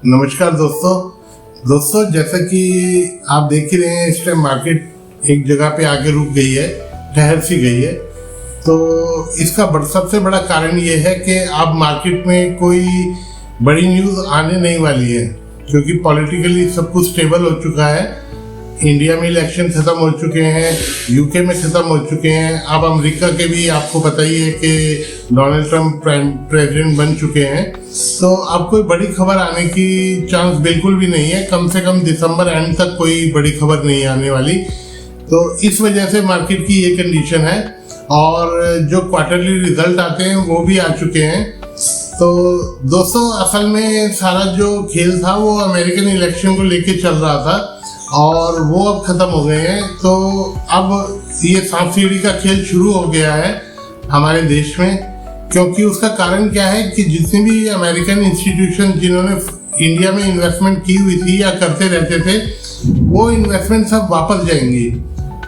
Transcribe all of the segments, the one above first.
नमस्कार दोस्तों जैसा कि आप देख ही रहे हैं इस टाइम मार्केट एक जगह पे आके रुक गई है, ठहर सी गई है। तो इसका सबसे बड़ा कारण ये है कि अब मार्केट में कोई बड़ी न्यूज़ आने नहीं वाली है, क्योंकि पॉलिटिकली सब कुछ स्टेबल हो चुका है। इंडिया में इलेक्शन ख़त्म हो चुके हैं, यूके में ख़त्म हो चुके हैं, अब अमेरिका के भी आपको पता ही है कि डोनाल्ड ट्रंप प्रेसिडेंट बन चुके हैं। तो अब कोई बड़ी खबर आने की चांस बिल्कुल भी नहीं है, कम से कम दिसंबर एंड तक कोई बड़ी खबर नहीं आने वाली। तो इस वजह से मार्केट की ये कंडीशन है। और जो क्वार्टरली रिजल्ट आते हैं वो भी आ चुके हैं। तो दोस्तों असल में सारा जो खेल था वो अमेरिकन इलेक्शन को लेके चल रहा था और वो अब ख़त्म हो गए हैं। तो अब ये सांप सीढ़ी का खेल शुरू हो गया है हमारे देश में, क्योंकि उसका कारण क्या है कि जितने भी अमेरिकन इंस्टीट्यूशन जिन्होंने इंडिया में इन्वेस्टमेंट की हुई थी या करते रहते थे, वो इन्वेस्टमेंट सब वापस जाएंगी।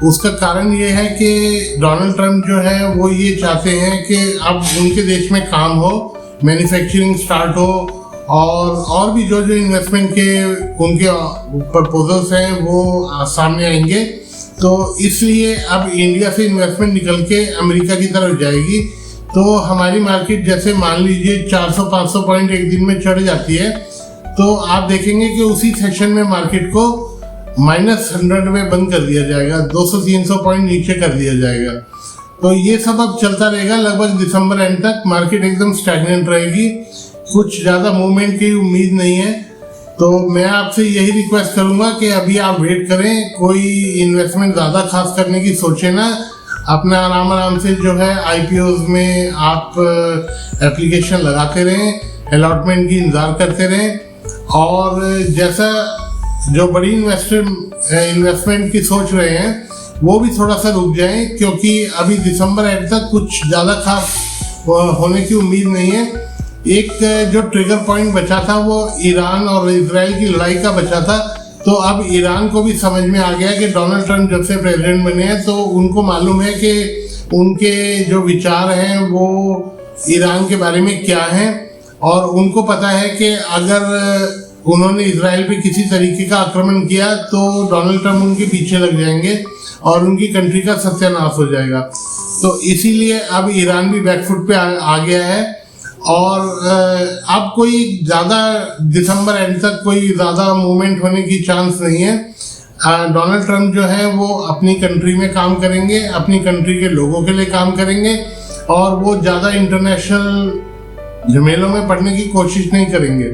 उसका कारण ये है कि डोनाल्ड ट्रंप जो है वो ये चाहते हैं कि अब उनके देश में काम हो, मैन्युफैक्चरिंग स्टार्ट हो और भी जो इन्वेस्टमेंट के उनके प्रपोजल्स हैं वो सामने आएंगे। तो इसलिए अब इंडिया से इन्वेस्टमेंट निकल के अमेरिका की तरफ जाएगी। तो हमारी मार्केट जैसे मान लीजिए 400-500 पॉइंट एक दिन में चढ़ जाती है, तो आप देखेंगे कि उसी सेशन में मार्केट को -100 में बंद कर दिया जाएगा, 200-300 पॉइंट नीचे कर दिया जाएगा। तो ये सब अब चलता रहेगा लगभग दिसंबर एंड तक। मार्केट एकदम स्टैग्नेंट रहेगी, कुछ ज़्यादा मूवमेंट की उम्मीद नहीं है। तो मैं आपसे यही रिक्वेस्ट करूंगा कि अभी आप वेट करें, कोई इन्वेस्टमेंट ज़्यादा खास करने की सोचे ना, अपना आराम से जो है IPOs में आप एप्लीकेशन लगाते रहें, अलॉटमेंट की इंतज़ार करते रहें। और जैसा जो बड़ी इन्वेस्टमेंट की सोच रहे हैं वो भी थोड़ा सा रुक जाएं, क्योंकि अभी दिसंबर एंड तक कुछ ज़्यादा खास होने की उम्मीद नहीं है। एक जो ट्रिगर पॉइंट बचा था वो ईरान और इजराइल की लड़ाई का बचा था। तो अब ईरान को भी समझ में आ गया कि डोनाल्ड ट्रंप जब से प्रेसिडेंट बने हैं तो उनको मालूम है कि उनके जो विचार हैं वो ईरान के बारे में क्या हैं, और उनको पता है कि अगर उन्होंने इजराइल पे किसी तरीके का आक्रमण किया तो डोनाल्ड ट्रंप उनके पीछे लग जाएंगे और उनकी कंट्री का सत्यानाश हो जाएगा। तो इसीलिए अब ईरान भी बैकफुट पे आ गया है। और अब कोई ज़्यादा दिसंबर एंड तक कोई ज़्यादा मूवमेंट होने की चांस नहीं है। डोनाल्ड ट्रंप जो है वो अपनी कंट्री में काम करेंगे, अपनी कंट्री के लोगों के लिए काम करेंगे, और वो ज़्यादा इंटरनेशनल झमेलों में पड़ने की कोशिश नहीं करेंगे।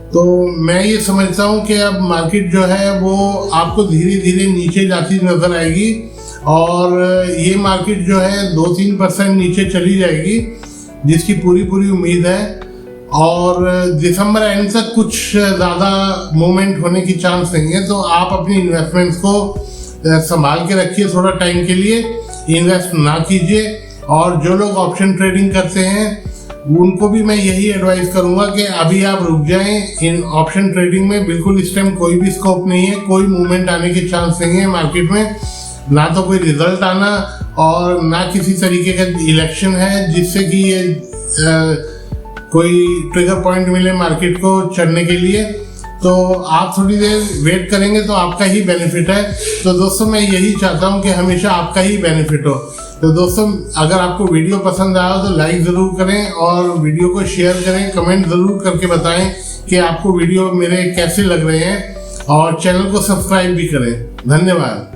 तो मैं ये समझता हूँ कि अब मार्केट जो है वो आपको धीरे धीरे नीचे जाती नज़र आएगी, और ये मार्केट जो है 2-3% नीचे चली जाएगी, जिसकी पूरी उम्मीद है। और दिसंबर एंड तक कुछ ज़्यादा मूवमेंट होने की चांस नहीं है। तो आप अपनी इन्वेस्टमेंट्स को संभाल के रखिए, थोड़ा टाइम के लिए इन्वेस्ट ना कीजिए। और जो लोग ऑप्शन ट्रेडिंग करते हैं उनको भी मैं यही एडवाइस करूंगा कि अभी आप रुक जाएं। इन ऑप्शन ट्रेडिंग में बिल्कुल इस टाइम कोई भी स्कोप नहीं है, कोई मूवमेंट आने की चांस नहीं है मार्केट में, ना तो कोई रिजल्ट आना और ना किसी तरीके का इलेक्शन है जिससे कि ये कोई ट्रिगर पॉइंट मिले मार्केट को चढ़ने के लिए। तो आप थोड़ी देर वेट करेंगे तो आपका ही बेनिफिट है। तो दोस्तों मैं यही चाहता हूँ कि हमेशा आपका ही बेनिफिट हो। तो दोस्तों अगर आपको वीडियो पसंद आया तो लाइक ज़रूर करें और वीडियो को शेयर करें, कमेंट ज़रूर करके बताएं कि आपको वीडियो मेरे कैसे लग रहे हैं, और चैनल को सब्सक्राइब भी करें। धन्यवाद।